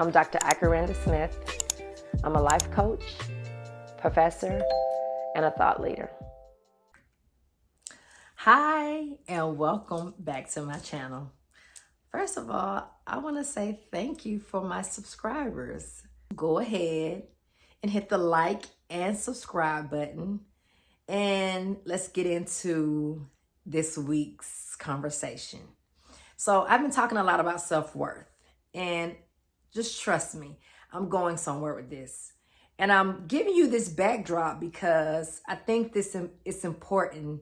I'm Dr. Akeranda Smith. I'm a life coach, professor, and a thought leader. Hi, and welcome back to my channel. First of all, I want to say thank you for my subscribers. Go ahead and hit the like and subscribe button, and let's get into this week's conversation. So I've been talking a lot about self-worth, and just trust me, I'm going somewhere with this. And I'm giving you this backdrop because I think it's important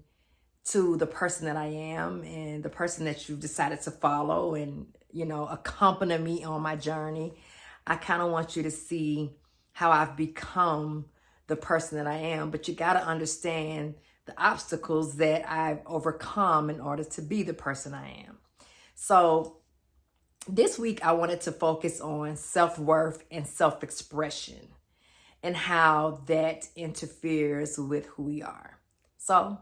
to the person that I am and the person that you've decided to follow and, accompany me on my journey. I kind of want you to see how I've become the person that I am, but you got to understand the obstacles that I've overcome in order to be the person I am. So this week, I wanted to focus on self-worth and self-expression and how that interferes with who we are. So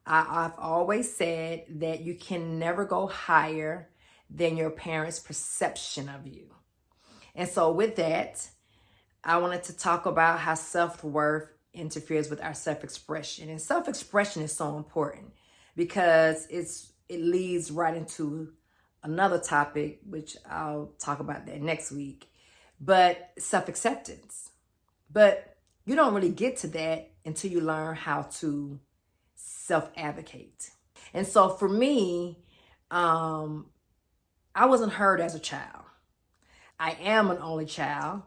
I've always said that you can never go higher than your parents' perception of you. And so with that, I wanted to talk about how self-worth interferes with our self-expression. And self-expression is so important because it leads right into another topic, which I'll talk about that next week, but self-acceptance. But you don't really get to that until you learn how to self-advocate. And so for me, I wasn't heard as a child. I am an only child,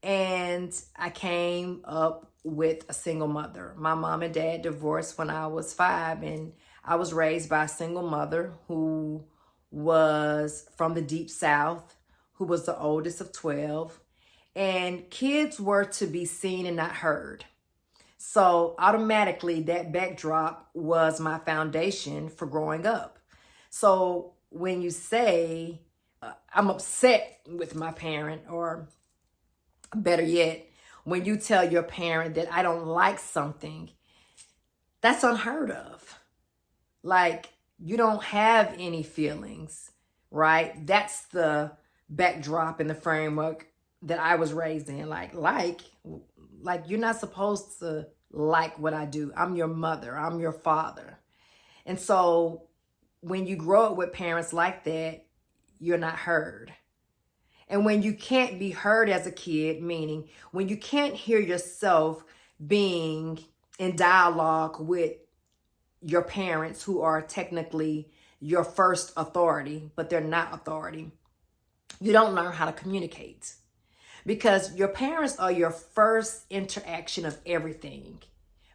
and I came up with a single mother. My mom and dad divorced when I was 5, and I was raised by a single mother who was from the Deep South, who was the oldest of 12, and kids were to be seen and not heard. So automatically that backdrop was my foundation for growing up. So when you say, I'm upset with my parent, or better yet, when you tell your parent that I don't like something, that's unheard of. Like, you don't have any feelings, right? That's the backdrop in the framework that I was raised in. Like you're not supposed to like what I do. I'm your mother. I'm your father. And so when you grow up with parents like that, you're not heard. And when you can't be heard as a kid, meaning when you can't hear yourself being in dialogue with your parents, who are technically your first authority, but they're not authority, you don't learn how to communicate. Because your parents are your first interaction of everything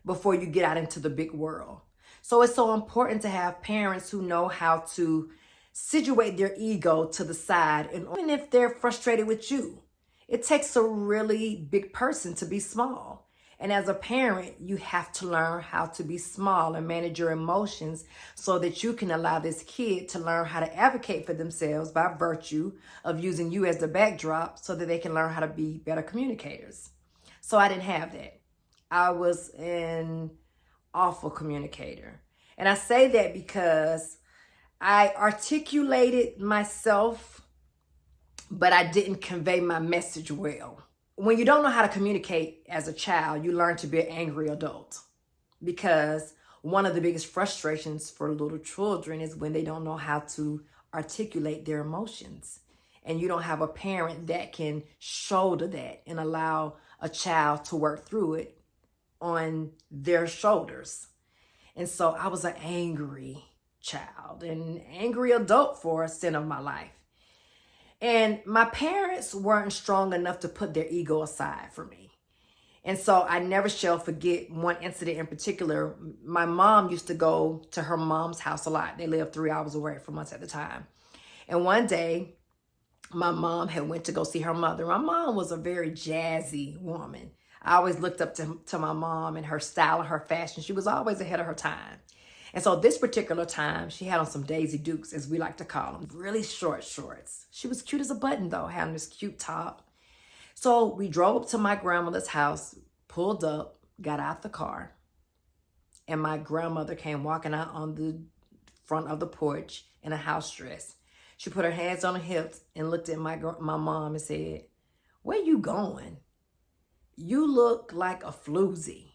before you get out into the big world. So it's so important to have parents who know how to situate their ego to the side. And even if they're frustrated with you, it takes a really big person to be small. And as a parent, you have to learn how to be small and manage your emotions so that you can allow this kid to learn how to advocate for themselves by virtue of using you as the backdrop so that they can learn how to be better communicators. So I didn't have that. I was an awful communicator. And I say that because I articulated myself, but I didn't convey my message well. When you don't know how to communicate as a child, you learn to be an angry adult, because one of the biggest frustrations for little children is when they don't know how to articulate their emotions, and you don't have a parent that can shoulder that and allow a child to work through it on their shoulders. And so I was an angry child and angry adult for a stint of my life. And my parents weren't strong enough to put their ego aside for me. And so I never shall forget one incident in particular. My mom used to go to her mom's house a lot. They lived 3 hours away from us at the time. And one day, my mom had went to go see her mother. My mom was a very jazzy woman. I always looked up to my mom and her style and her fashion. She was always ahead of her time. And so this particular time, she had on some Daisy Dukes, as we like to call them, really short shorts. She was cute as a button, though, having this cute top. So we drove up to my grandmother's house, pulled up, got out the car, and my grandmother came walking out on the front of the porch in a house dress. She put her hands on her hips and looked at my mom and said, "Where you going? You look like a floozy."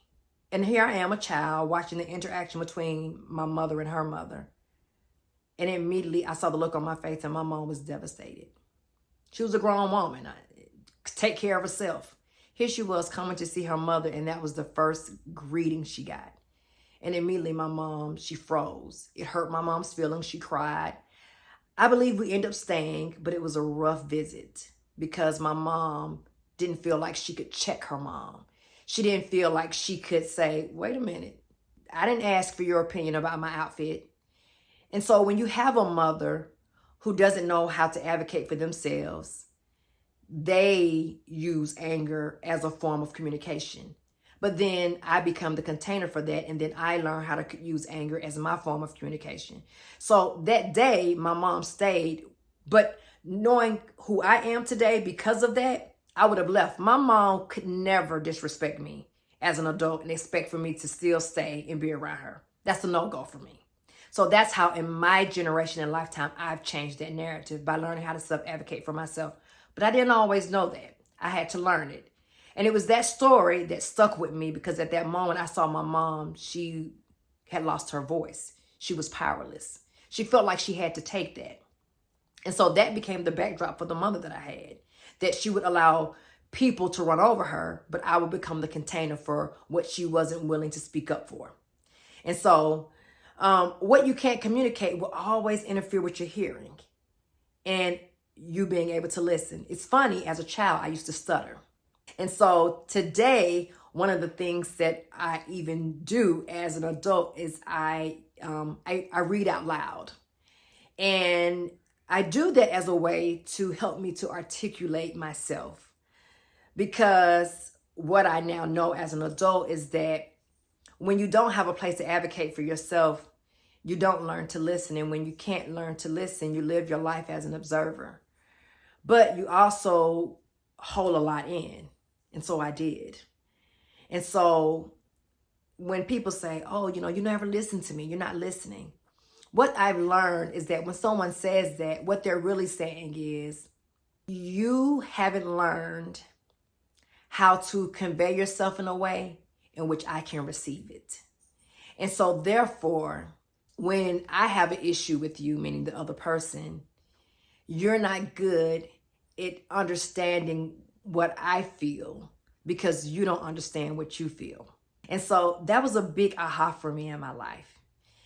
And here I am, a child, watching the interaction between my mother and her mother. And immediately I saw the look on my face, and my mom was devastated. She was a grown woman. Take care of herself. Here she was coming to see her mother, and that was the first greeting she got. And immediately my mom, she froze. It hurt my mom's feelings. She cried. I believe we ended up staying, but it was a rough visit because my mom didn't feel like she could check her mom. She didn't feel like she could say, "Wait a minute, I didn't ask for your opinion about my outfit." And so when you have a mother who doesn't know how to advocate for themselves, they use anger as a form of communication. But then I become the container for that, and then I learn how to use anger as my form of communication. So that day, my mom stayed, but knowing who I am today because of that, I would have left. My mom could never disrespect me as an adult and expect for me to still stay and be around her. That's a no-go for me. So that's how in my generation and lifetime, I've changed that narrative by learning how to self-advocate for myself. But I didn't always know that. I had to learn it. And it was that story that stuck with me because at that moment I saw my mom, she had lost her voice. She was powerless. She felt like she had to take that. And so that became the backdrop for the mother that I had, that she would allow people to run over her, but I would become the container for what she wasn't willing to speak up for. And so what you can't communicate will always interfere with your hearing and you being able to listen. It's funny, as a child, I used to stutter. And so today, one of the things that I even do as an adult is I read out loud. And I do that as a way to help me to articulate myself. Because what I now know as an adult is that when you don't have a place to advocate for yourself, you don't learn to listen. And when you can't learn to listen, you live your life as an observer. But you also hold a lot in. And so I did. And so when people say, "Oh, you never listen to me, you're not listening." What I've learned is that when someone says that, what they're really saying is, you haven't learned how to convey yourself in a way in which I can receive it. And so therefore, when I have an issue with you, meaning the other person, you're not good at understanding what I feel because you don't understand what you feel. And so that was a big aha for me in my life.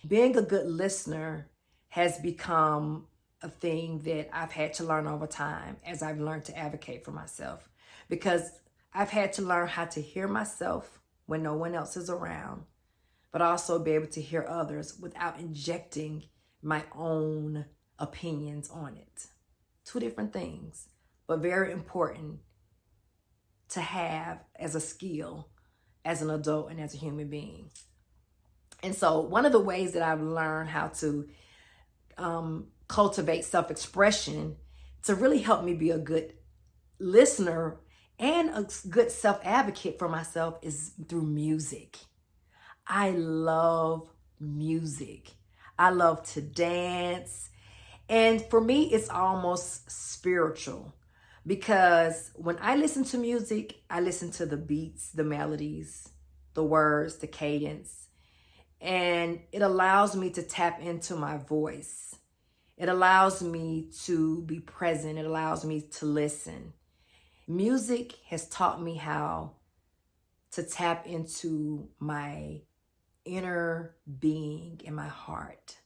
Being a good listener has become a thing that I've had to learn over time as I've learned to advocate for myself, because I've had to learn how to hear myself when no one else is around, but also be able to hear others without injecting my own opinions on it. Two different things, but very important to have as a skill, as an adult and as a human being. And so one of the ways that I've learned how to cultivate self-expression to really help me be a good listener and a good self-advocate for myself is through music. I love music. I love to dance. And for me, it's almost spiritual, because when I listen to music, I listen to the beats, the melodies, the words, the cadence, and it allows me to tap into my voice. It allows me to be present. It allows me to listen. Music has taught me how to tap into my inner being and my heart.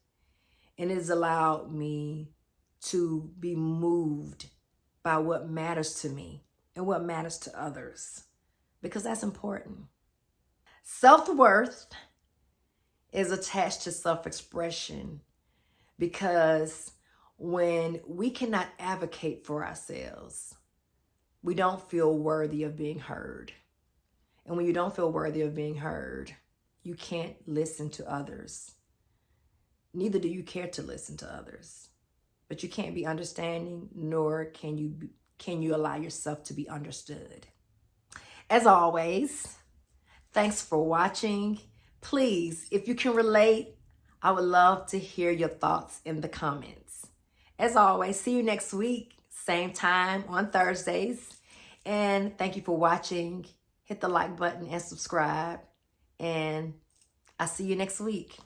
And it has allowed me to be moved by what matters to me and what matters to others, because that's important. Self-worth is attached to self-expression, because when we cannot advocate for ourselves, we don't feel worthy of being heard. And when you don't feel worthy of being heard, you can't listen to others. Neither do you care to listen to others. But you can't be understanding, nor can you allow yourself to be understood. As always, thanks for watching. Please, if you can relate, I would love to hear your thoughts in the comments. As always, see you next week, same time on Thursdays. And thank you for watching. Hit the like button and subscribe. And I'll see you next week.